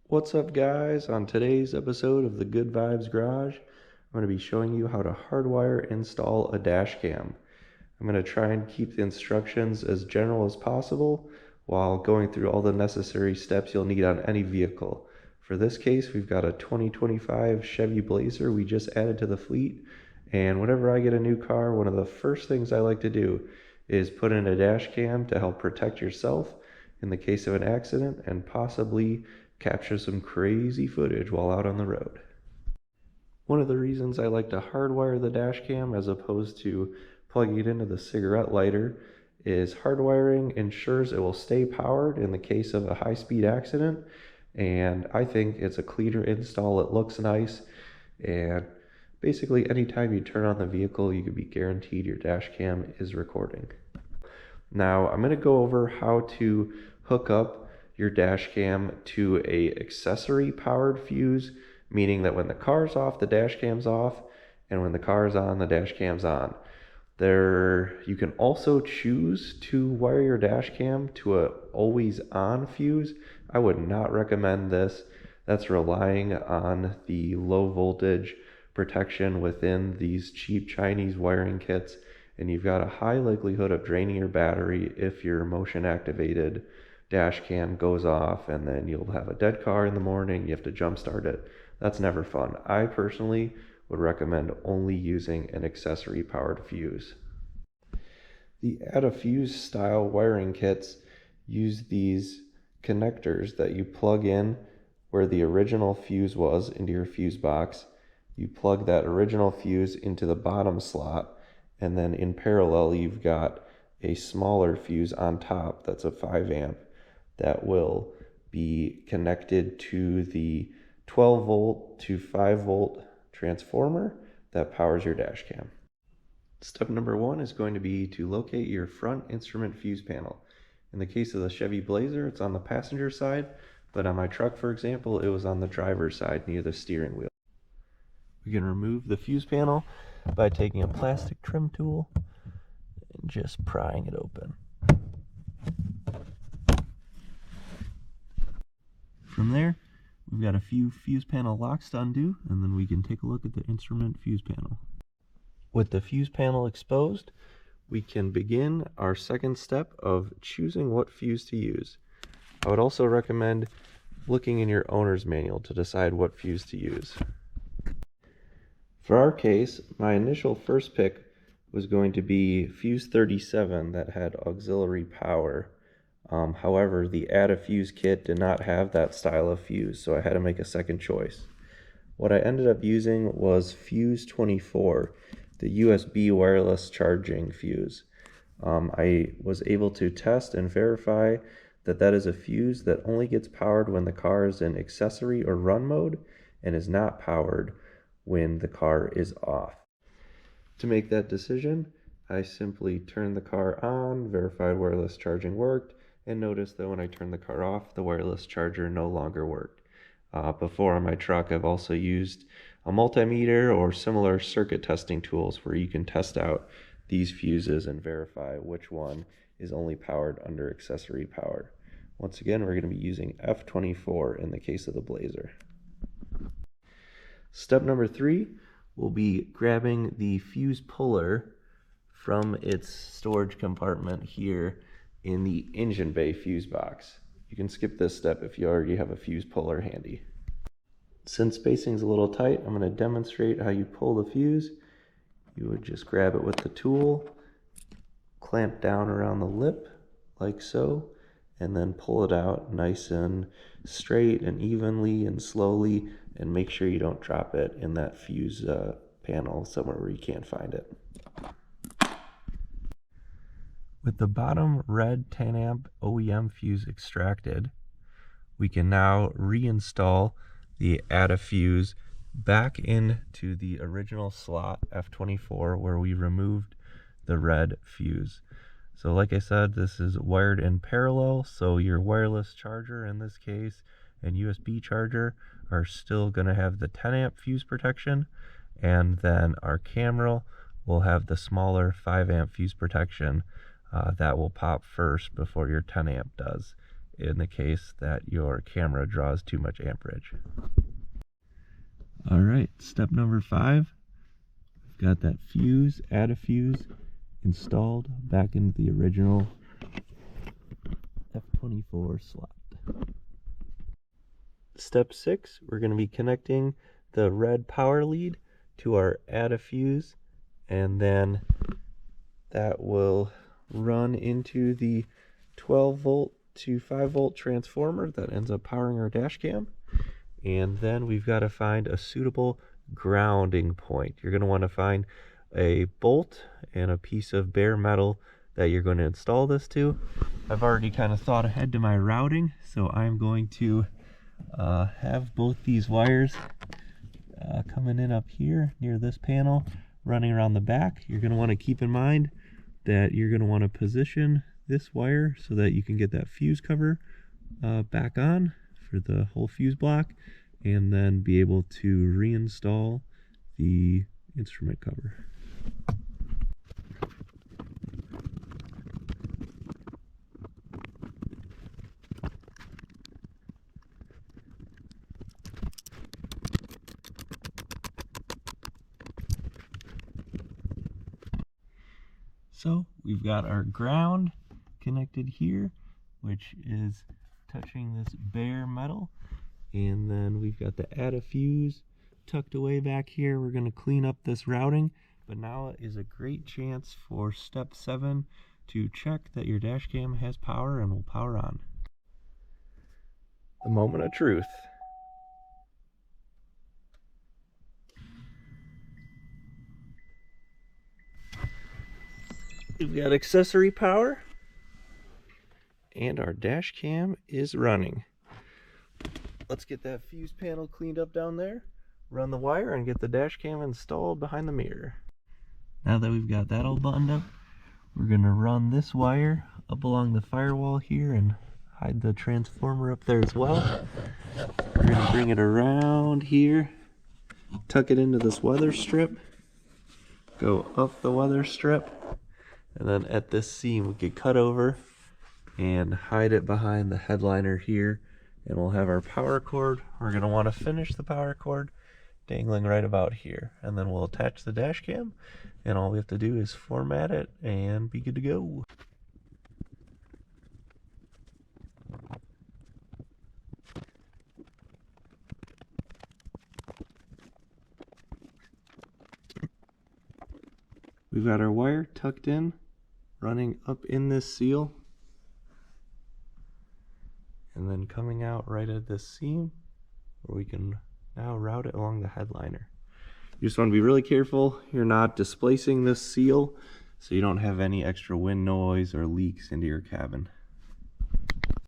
What's up, guys? On today's episode of the Good Vibes Garage, I'm going to be showing you how to hardwire install a dash cam. I'm going to try and keep the instructions as general as possible while going through all the necessary steps you'll need on any vehicle. For this case, we've got a 2025 Chevy Blazer we just added to the fleet, and whenever I get a new car, one of the first things I like to do is put in a dash cam to help protect yourself in the case of an accident and possibly capture some crazy footage while out on the road. One of the reasons I like to hardwire the dash cam as opposed to plugging it into the cigarette lighter is hardwiring ensures it will stay powered in the case of a high-speed accident, and I think it's a cleaner install. It looks nice, and basically anytime you turn on the vehicle you can be guaranteed your dash cam is recording. Now I'm going to go over how to hook up your dash cam to a accessory powered fuse, meaning that when the car's off, the dash cam's off, and when the car's on, the dash cam's on. You can also choose to wire your dash cam to a always on fuse. I would not recommend this. That's relying on the low voltage protection within these cheap Chinese wiring kits, and you've got a high likelihood of draining your battery if your motion activated dash cam goes off, and then you'll have a dead car in the morning. You have to jump start it. That's never fun. I personally would recommend only using an accessory powered fuse. The add a fuse style wiring kits use these connectors that you plug in where the original fuse was into your fuse box. You plug that original fuse into the bottom slot, and then in parallel you've got a smaller fuse on top that's a 5 amp that will be connected to the 12 volt to 5 volt transformer that powers your dash cam. Step number 1 is going to be to locate your front instrument fuse panel. In the case of the Chevy Blazer, it's on the passenger side, but on my truck, for example, it was on the driver's side near the steering wheel. We can remove the fuse panel by taking a plastic trim tool and just prying it open. From there, we've got a few fuse panel locks to undo, and then we can take a look at the instrument fuse panel. With the fuse panel exposed, we can begin our second step of choosing what fuse to use. I would also recommend looking in your owner's manual to decide what fuse to use. For our case, my initial first pick was going to be fuse 37 that had auxiliary power. However, the add a fuse kit did not have that style of fuse, so I had to make a second choice. What I ended up using was fuse 24, the USB wireless charging fuse. I was able to test and verify that that is a fuse that only gets powered when the car is in accessory or run mode and is not powered when the car is off. To make that decision, I simply turned the car on, verified wireless charging worked, and noticed that when I turned the car off, the wireless charger no longer worked. Before on my truck, I've also used a multimeter or similar circuit testing tools where you can test out these fuses and verify which one is only powered under accessory power. Once again, we're going to be using F24 in the case of the Blazer. Step number 3 will be grabbing the fuse puller from its storage compartment here in the engine bay fuse box. You can skip this step if you already have a fuse puller handy. Since spacing's a little tight, I'm going to demonstrate how you pull the fuse. You would just grab it with the tool, clamp down around the lip like so, and then pull it out nice and straight and evenly and slowly, and make sure you don't drop it in that fuse panel somewhere where you can't find it. With the bottom red 10 amp OEM fuse extracted, we can now reinstall the add a fuse back into the original slot F24 where we removed the red fuse. So like I said, this is wired in parallel, so your wireless charger in this case and USB charger are still going to have the 10 amp fuse protection, and then our camera will have the smaller 5 amp fuse protection that will pop first before your 10 amp does. in the case that your camera draws too much amperage. All right, step number 5. We've got that fuse, add a fuse, installed back into the original F24 slot. Step 6, we're going to be connecting the red power lead to our add a fuse, and then that will run into the 12 volt to 5 volt transformer that ends up powering our dash cam. And then we've got to find a suitable grounding point. You're going to want to find a bolt and a piece of bare metal that you're going to install this to. I've already kind of thought ahead to my routing, so I'm going to have both these wires coming in up here near this panel, running around the back. You're going to want to keep in mind that you're going to want to position this wire so that you can get that fuse cover back on for the whole fuse block, and then be able to reinstall the instrument cover. So we've got our ground connected here, which is touching this bare metal, and then we've got the add a fuse tucked away back here. We're going to clean up this routing, but now is a great chance for step 7 to check that your dash cam has power and will power on. The moment of truth. We've got accessory power, and our dash cam is running. Let's get that fuse panel cleaned up down there, run the wire, and get the dash cam installed behind the mirror. Now that we've got that all buttoned up, we're going to run this wire up along the firewall here and hide the transformer up there as well. We're going to bring it around here, tuck it into this weather strip, go up the weather strip, and then at this seam we could cut over and hide it behind the headliner here, and we'll have our power cord. We're going to want to finish the power cord dangling right about here, and then we'll attach the dash cam, and all we have to do is format it and be good to go. We've got our wire tucked in, running up in this seal, and then coming out right at this seam where we can now route it along the headliner. You just want to be really careful you're not displacing this seal so you don't have any extra wind noise or leaks into your cabin.